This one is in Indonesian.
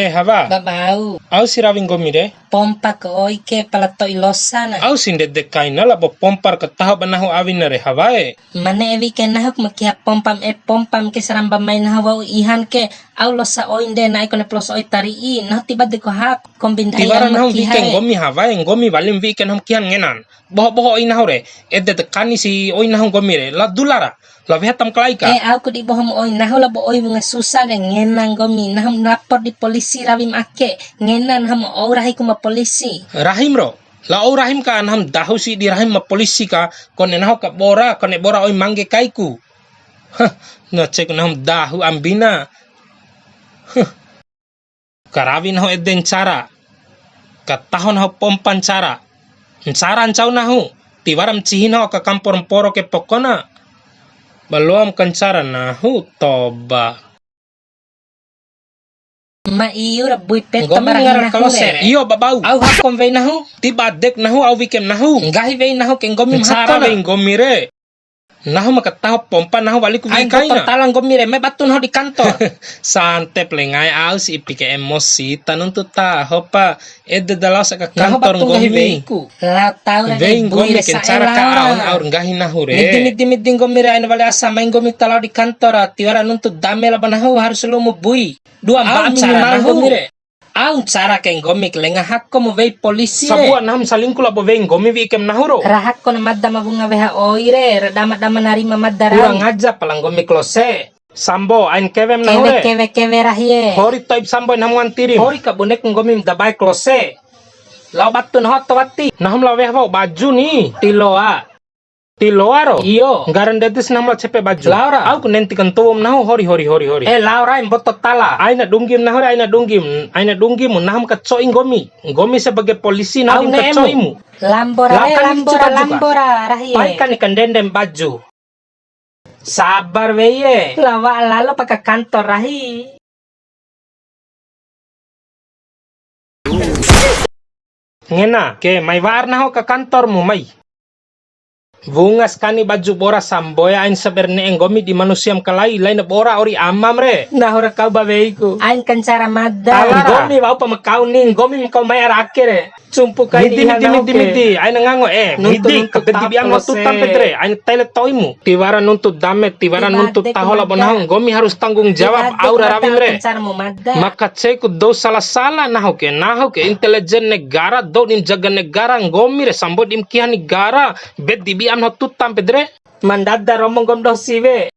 hava. Babau. Au si rawing gomire. Pompa ko oike palato ilosana. Au sin de kaina labo pompar ke taho banahu awinare havae. Mane evi ke nahuk makia pompam ke saramba main hawa ihan ke au losa oinde na ikone plus oi tari i nah tiba de ko hak kombindai Tiwaran hong maki weekend gomi havae gomi balim weekend hom kian ngenan. Boho oi nahore. Edde de kani si oi nahong gomire la dulara. La vehatam klaika. Aku di bohong oi nah la bo oi bunga susah de ngenang gomi nah lapor di polisi rawim ake ngenan ham aurahi kuma polisi. Rahim ro. La o rahim ka anham dahu si di rahim ma polisi ka kone naho ka bora kone bora oi mangge kaiku. Hah, na cek nahum dahu ambina. Karawin ho edden cara. Katahon ho pompan cara. Cara ancau nahu. Tiwaram cihin ho ka kampor poro ke pokona. Baluam kancara nahu toba. Ma iyo rabui peta Gomi ngar kalose. Iyo babau. Au hakom vei nahu. Tiba dek nahu au wikem nahu. Ngahi vei nahu ken gomi cara vei gomi re. Nahu makataho pompa nahu balik kaina. Talang gomi re me batun ho di kantor. Sante plengai au si ipike emosi tanun tu taho pa edde dalau sa ka kantor gomi. La tau na Vei gomi ken cara ka aun aur ngahi nahu re. Midi gomi re aina bale asa main gomi talau di kantor tiwara nuntut dame la banahu harus lumu bui. Dua mbak cara gomi re. Aun cara ken gomi lenga hakko mo vei polisi sabua nahum salingku la bo vei gomi vi kem nahuro. Rahak ko na madda mabunga veha oire dama narima madda kurang aja palang gomi klose. Sambo ain kevem nahure. Keve rahie. Hori toib sambo namuan tirim. Hori ka bonek gomi dabai klose. Lau batun hot wati. Nahum la veha baju ni. Tiloaro. Iyo. Garan detis namla cepe baju. Laura. Aku nenti kentuum nahu hori. Laura imboto tala. Aina dunggim nahu aina dunggim. Aina dunggim nahum kecoing gomi. Gomi sebagai polisi nahum kecoimu. Lambora rahie. Paikan ikan dendem baju. Sabar weye. Lawa lalu pakai kantor rahi. Ngena ke mai warna ho ke kantormu mai. Bungas kani baju bora samboya ain saberne enggomi di manusiam kalai lain bora ori amam re. Nah ora kau babeiku. Ain kancara madda. Gomi wau pamakau ning gomi kau mayar akere. Cumpu kai midi ain ngango midi kapeti biam no tutam pedre ain tele toimu. Tiwara nuntut dame tiwara nuntut tahola bonahong gomi harus tanggung jawab aura rawim re. Maka ceku do salah naho ke intelijen negara do nim jaga negara gomi re sambot dim kian negara bet dibi am no tutam pedre. Mandada romong gondoh siwe.